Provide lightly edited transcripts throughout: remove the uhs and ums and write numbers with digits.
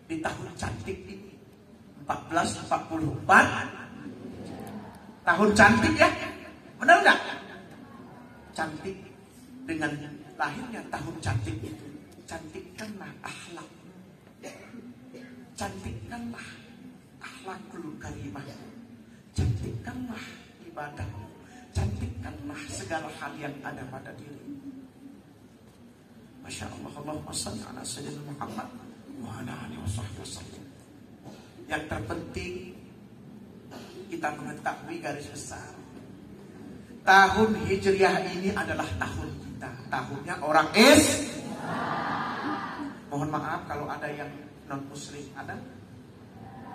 di tahun cantik ini 1444. Tahun cantik ya, benar nggak? Cantik. Dengan lahirnya tahun cantik itu, cantikkanlah akhlak, cantikkanlah akhlakul karimah, cantikkanlah ibadahmu, cantikkanlah segala hal yang ada pada diri. Masya Allah, Allahumma shalli ala sayyidina Muhammad wa ala alihi wasallam. Yang terpenting kita mengetahui garis besar, tahun Hijriah ini adalah tahun kita, tahunnya orang Mohon maaf kalau ada yang non muslim, ada?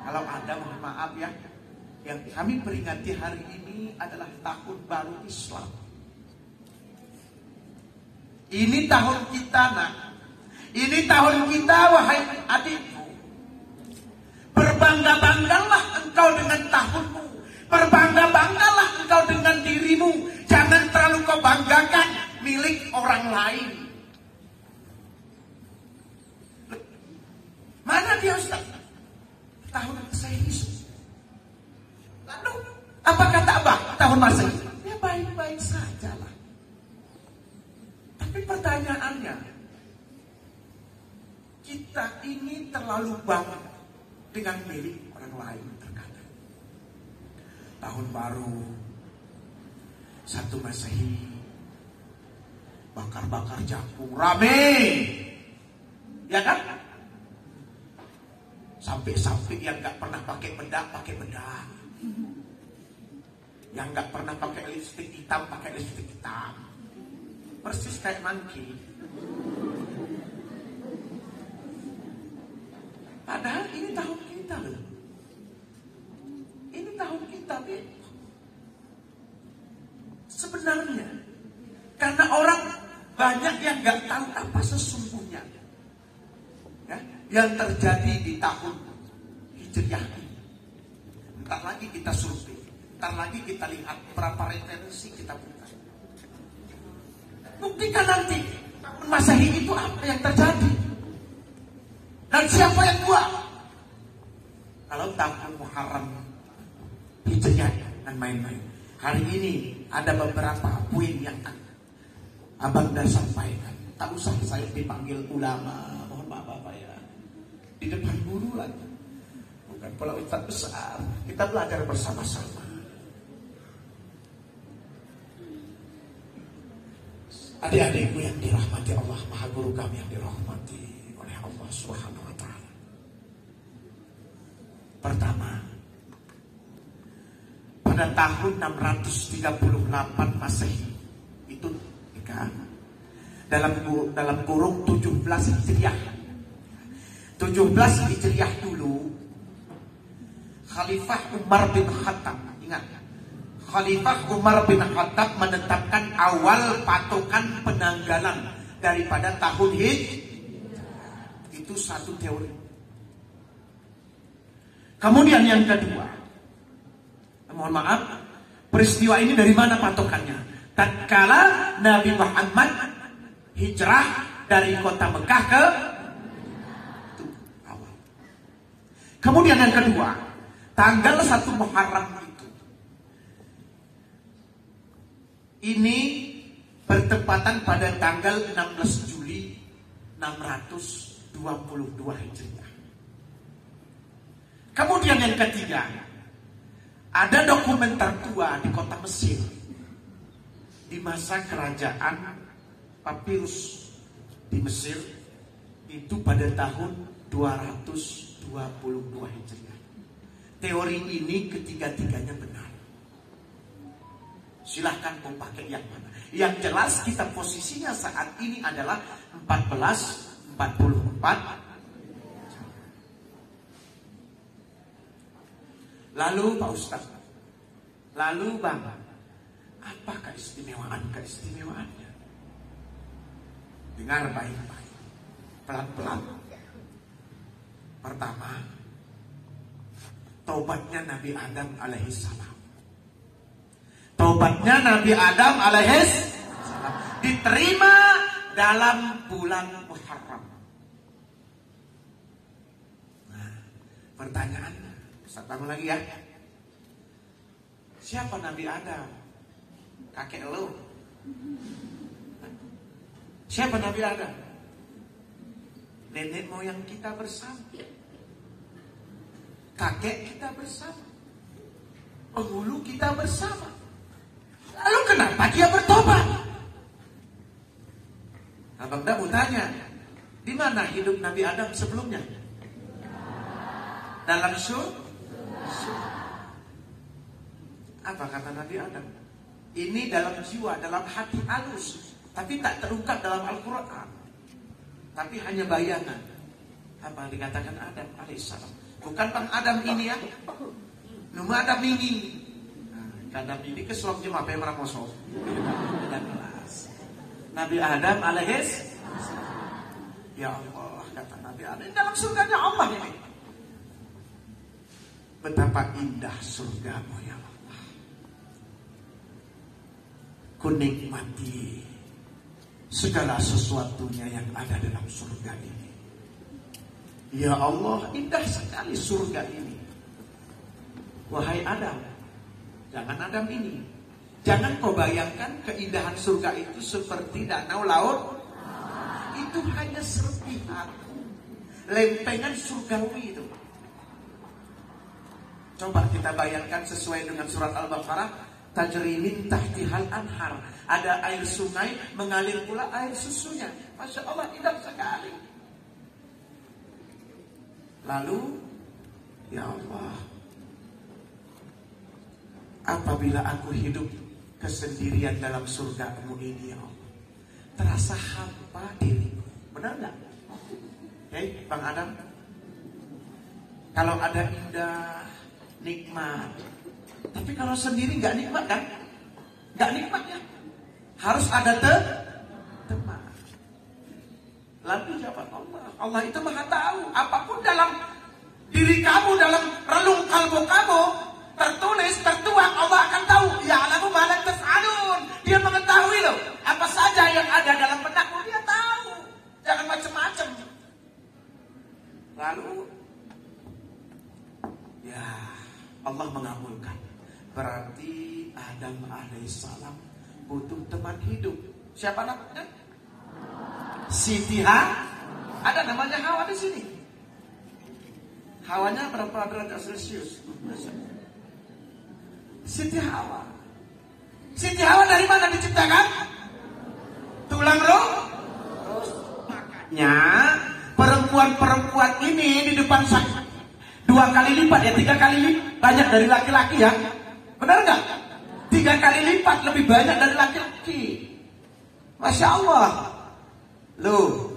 Kalau ada mohon maaf ya. Yang kami peringati hari ini adalah tahun baru Islam. Ini tahun kita, nak. Ini tahun kita, wahai adikku. Berbangga-banggalah engkau dengan tahunmu. Berbangga-banggalah engkau dengan dirimu. Jangan terlalu kau banggakan milik orang lain. Mana dia Ustaz? Tahun Masehi. Lalu apa kata Abah tahun Masehi? Ya baik-baik saja lah. Tapi pertanyaannya, kita ini terlalu bangga dengan milik orang lain terkadang. Tahun baru, 1 Masehi, bakar-bakar jagung, rame, ya kan? Sampai-sampai yang nggak pernah pakai bedak, yang nggak pernah pakai lipstik hitam, pakai lipstik hitam, persis kayak monkey. Padahal ini tahun kita loh. Ini tahun kita, Bi. Sebenarnya karena orang banyak yang nggak tahu apa sesungguhnya ya, yang terjadi di tahun Hijriah ini. Ntar lagi kita survei, ntar lagi kita lihat berapa referensi kita buka. Buktikan nanti tahun Masehi itu apa yang terjadi dan siapa yang buat. Kalau tahun Muharram Hijriah dan main-main, hari ini ada beberapa poin yang Abang dah sampaikan. Tak usah saya dipanggil ulama, mohon maaf Bapak ya, di depan guru lagi, bukan pula ustaz besar. Kita belajar bersama-sama. Adik-adikku yang dirahmati Allah, Maha Guru kami yang dirahmati oleh Allah Subhanahu wa Ta'ala. Pertama, pada tahun 638 Masehi itu dalam kurung 17 Hijriah. 17 Hijriah dulu Khalifah Umar bin Khattab, ingat, Khalifah Umar bin Khattab menetapkan awal patokan penanggalan daripada tahun Hijriah. Itu satu teori. Kemudian yang kedua, mohon maaf, peristiwa ini dari mana patokannya? Tatkala Nabi Muhammad hijrah dari kota Mekah ke itu awal. Kemudian yang kedua, tanggal 1 Muharram itu. Ini bertepatan pada tanggal 16 Juli 622 Hijriah. Kemudian yang ketiga, ada dokumen tertua di kota Mesir di masa kerajaan Papirus di Mesir, itu pada tahun 222 Hijriah. Teori ini ketiga-tiganya benar. Silahkan mau pakai yang mana. Yang jelas kita posisinya saat ini adalah 1444. Lalu Pak Ustaz, lalu Bang, apa keistimewaannya? Dengar baik-baik, pelan-pelan. Pertama, taubatnya Nabi Adam alaihissalam. Taubatnya Nabi Adam alaihissalam diterima dalam bulan Muharram. Pertanyaan, Ustaz bangun lagi ya. Siapa Nabi Adam? Kakek lo. Siapa Nabi Adam? Nenek moyang kita bersama. Kakek kita bersama. Penghulu kita bersama. Lalu kenapa dia bertobat? Abang dah mau tanya, di mana hidup Nabi Adam sebelumnya? Dalam surga. Apa kata Nabi Adam? Ini dalam jiwa, dalam hati halus, tapi tak terungkap dalam Al-Quran. Tapi hanya bayangan. Apa dikatakan Adam alaihissalam? Bukan Bang Adam ini ya. Nama Adam ini. Adam ini kesuap jemaah pemrang mosok. Nabi Adam alaihissalam. Ya Allah, kata Nabi Adam, dalam surganya Allah ini. Betapa indah surgamu ya Allah. Ku nikmati segala sesuatunya yang ada dalam surga ini. Ya Allah, indah sekali surga ini. Wahai Adam, jangan Adam ini. Jangan kau bayangkan keindahan surga itu seperti danau laut. Itu hanya serpihan lempengan surgawi itu. Coba kita bayangkan sesuai dengan surat Al-Baqarah, tajri min tahtihal anhar. Ada air sungai mengalir pula air susunya. Masya Allah, indah sekali. Lalu, ya Allah, apabila aku hidup kesendirian dalam surgamu ini ya Allah, terasa hampa diriku. Benar nggak? Bang Adam, kalau ada indah, nikmat, tapi kalau sendiri nggak nikmat kan? Nggak nikmat ya. Harus ada teman. Lalu jawab Allah. Allah itu maha tahu. Apapun dalam diri kamu, dalam relung kalbu kamu, tertulis, tertuang, Allah akan tahu. Ya'lamu ma la taf'alun. Dia mengetahui loh. Apa saja yang ada dalam benakmu, dia tahu. Jangan macam-macam. Lalu, ya Allah mengabulkan. Berarti Adam alaihissalam butuh teman hidup. Siapa namanya? Siti Ada namanya Hawa di sini. Hawanya berapa derajat Celcius? Siti Hawa. Siti Hawa dari mana diciptakan? Tulang rusuk. Makanya perempuan-perempuan ini di depan saya 2 kali lipat ya, 3 kali lipat banyak dari laki-laki ya. Benar nggak? 3 kali lipat lebih banyak dari laki-laki. Masya Allah. Loh,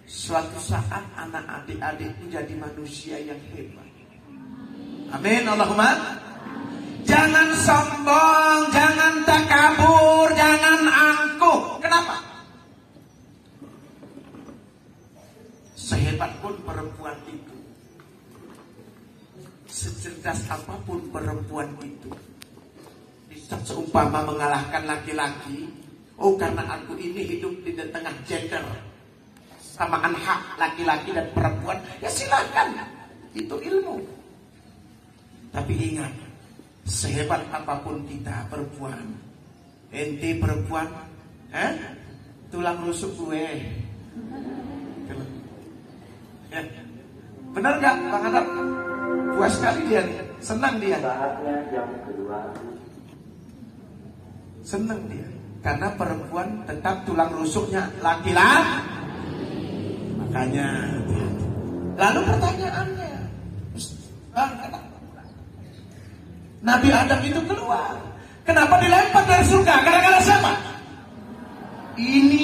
suatu saat anak adik-adik menjadi manusia yang hebat. Amin, Allahumma. Jangan sombong, jangan takabur, jangan angkuh. Kenapa? Sehebat pun perempuan itu, secerdas apapun perempuan itu, bisa seumpama mengalahkan laki-laki. Oh, karena aku ini hidup di tengah gender, samaan hak laki-laki dan perempuan, ya silakan, itu ilmu. Tapi ingat, sehebat apapun kita perempuan, ente perempuan, tulang rusuk gue. Ya. Benar gak Bang Adam? Puas sekali dia nih, senang dia. Saatnya yang kedua. Senang dia, karena perempuan tetap tulang rusuknya laki-laki. Makanya, lalu pertanyaannya, Nabi Adam itu keluar, kenapa dilempar dari surga? Gara-gara siapa? Ini.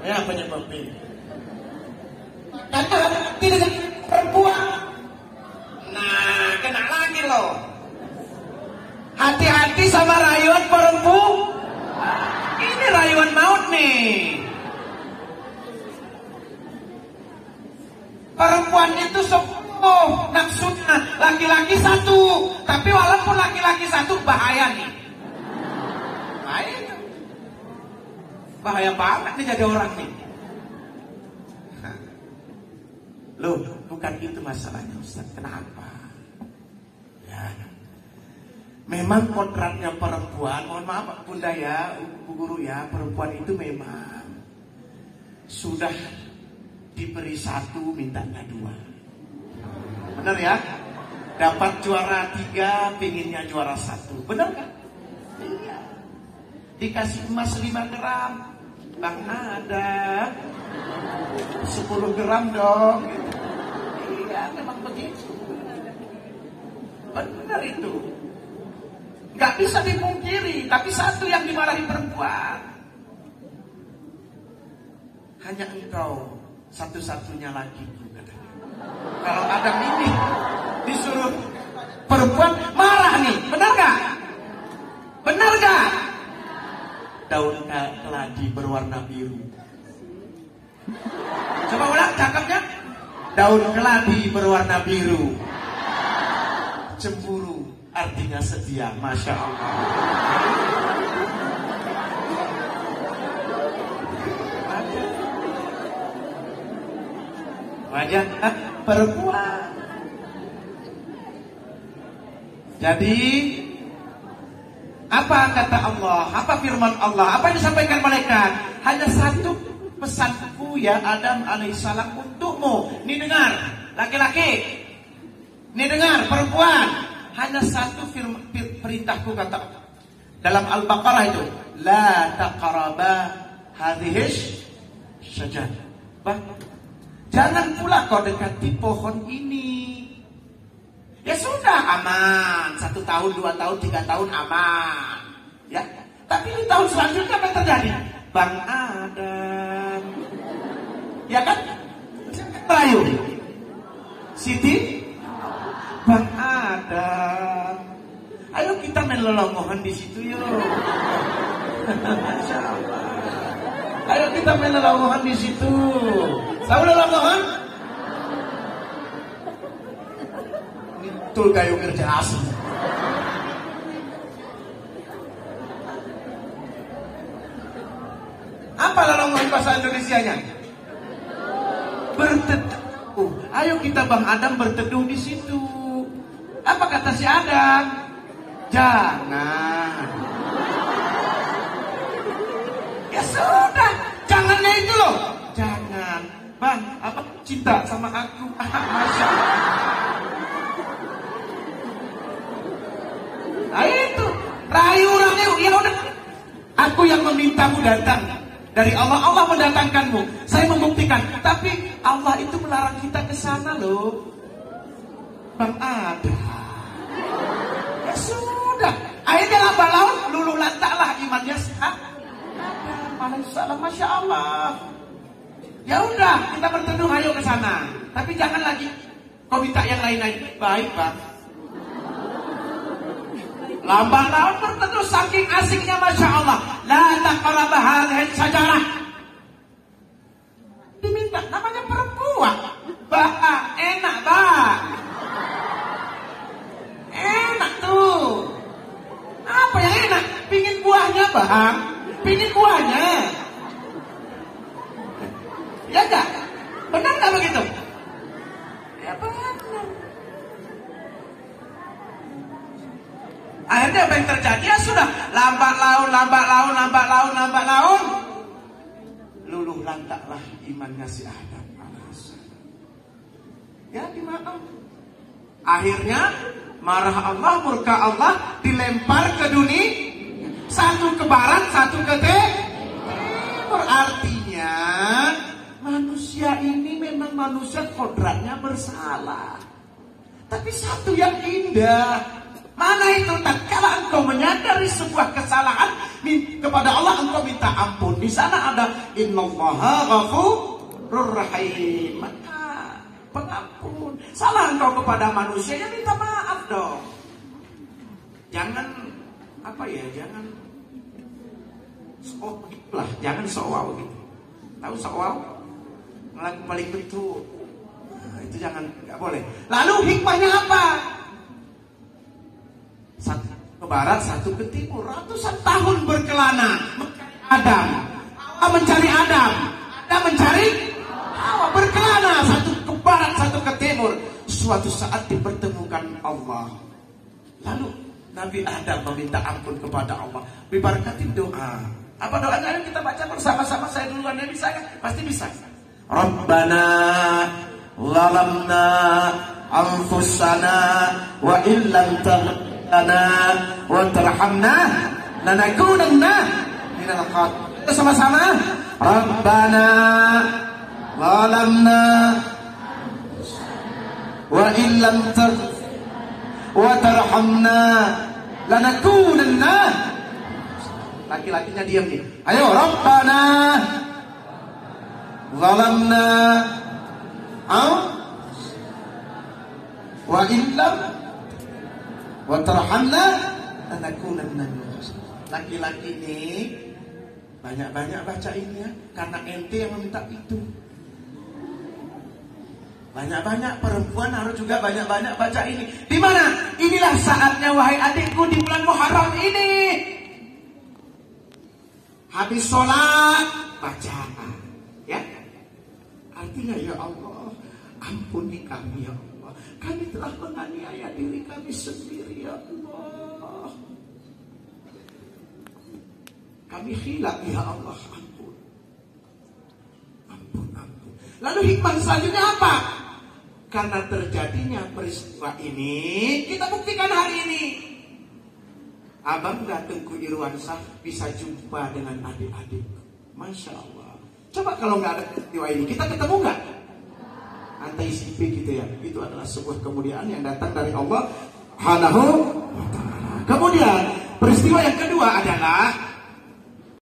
Ya penyebabnya. Karena tidak perempuan. Nah, kena lagi loh. Hati-hati sama rayuan perempuan. Ini rayuan maut nih. Perempuan itu 10 nafsunya, laki-laki 1. Tapi walaupun laki-laki 1 bahaya nih. Bahaya banget nih jadi orang nih. Loh, bukan itu masalahnya Ustaz. Kenapa? Ya, memang kodratnya perempuan, mohon maaf Bunda ya, Bu Guru ya, perempuan itu memang sudah diberi satu, mintanya dua. Benar ya? Dapat juara 3, pinginnya juara 1. Benar kan? Iya. Dikasih emas 5 gram, Bang ada 10 gram dong. Iya, memang begitu. Benar itu. Gak bisa dipungkiri. Tapi satu yang dimarahi perempuan, hanya engkau satu-satunya lagi. Kalau Adam ini disuruh perempuan, marah nih. Benar gak? Benar gak? Daun keladi berwarna biru. Coba ulang cakapnya. Daun keladi berwarna biru. Cemburu artinya setia. Masya Allah. Wajah perempuan. Jadi apa kata Allah? Apa firman Allah? Apa yang disampaikan malaikat? Hanya satu pesanku ya Adam alaihissalam untukmu. Nih dengar, laki-laki. Nih dengar, perempuan. Hanya satu perintahku kata dalam Al-Baqarah itu, la taqraba hadhihi syajarah. Jangan pula kau dekati pohon ini. Ya sudah, aman. 1 tahun, 2 tahun, 3 tahun aman. Ya. Tapi di tahun selanjutnya apa yang terjadi? Bang Adam. Ya kan? Rayu. Siti. Bang Adam. Ayo kita main lelongohan di situ yuk. Masya Allah. Ayo kita main lelongohan di situ. Tahu lelongohan? Betul kayu kerja asli. Apa lelongohan bahasa Indonesianya? Berteduh. Ayo kita Bang Adam berteduh di situ. Apa kata si Adam? Jangan. Ya sudah, jangannya itu loh. Jangan. Bang, apa cinta sama aku? Masya Allah. Nah itu, rayu. Ya udah, aku yang memintamu datang dari Allah. Allah mendatangkanmu. Saya membuktikan. Tapi Allah itu melarang kita ke sana loh. Bang ada. Ya sudah. Akhirnya lambat laun luluh lantaklah imannya sehat. Alaihissalam, Masya Allah. Ya udah, kita berteduh, ayo ke sana. Tapi jangan lagi kau minta yang lain-lain. Baik, Bang. Lambat laun berteduh, saking asiknya Masya Allah. La taqraba hadhihi syajarah. Diminta, namanya perempuan. Bah, enak, Bah. Enak tuh. Apa yang enak? Pingin buahnya, Bang. Pingin buahnya. Ya enggak? Benar enggak begitu? Ya benar. Akhirnya apa yang terjadi? Ya sudah, lambat laun. Luluh lantaklah imannya si Adam. Ya gimana? Akhirnya marah Allah, murka Allah, dilempar ke dunia. Satu ke barat, satu ke timur. Artinya manusia ini memang manusia kodratnya bersalah. Tapi satu yang indah, mana itu? Tatkala engkau menyadari sebuah kesalahan kepada Allah, engkau minta ampun. Di sana ada innallaha ghafurur rahim. Maka pengampun. Salah engkau kepada manusia, ya minta maaf dong. Jangan jangan jangan soal gitu. Tahu soal? Lagu paling betul. Nah, itu jangan, nggak boleh. Lalu hikmahnya apa? Satu ke barat, satu ke timur. Ratusan tahun berkelana mencari Adam. Adam mencari Hawa, berkelana, satu ke barat, suatu saat dipertemukan Allah. Lalu Nabi Adam meminta ampun kepada Allah. Diberkatin doa. Apa doanya? Kita baca bersama-sama. Saya duluan, yang bisa kan? Pasti bisa. Rabbana zalamna anfusana wa illam taghfir lana wa tarhamna lanakunanna minal khasirin. Sama-sama. Rabbana zalamna wa illam taghfir wa tarhamna lanakunanna. Laki-lakinya diam nih. Ayo, Rabbana zalamna wa illam wa tarhamna lanakunanna minal khasirin. Laki-laki ini banyak-banyak baca ini ya, karena ente yang meminta itu. Banyak-banyak perempuan harus juga banyak-banyak baca ini. Di mana? Inilah saatnya wahai adikku di bulan Muharram ini. Habis sholat baca, ya. Artinya ya Allah, ampuni kami ya Allah. Kami telah menganiaya diri kami sendiri ya Allah. Kami hilaf ya Allah, ampun. Ampun, ampun. Lalu hikmah selanjutnya apa? Karena terjadinya peristiwa ini, kita buktikan hari ini. Abang datang ke Irwansah bisa jumpa dengan adik-adik. Masya Allah. Coba kalau nggak ada peristiwa ini, kita ketemu nggak? Antai sipi gitu ya. Itu adalah sebuah kemuliaan yang datang dari Allah Subhanahu wa Ta'ala. Kemudian peristiwa yang kedua adalah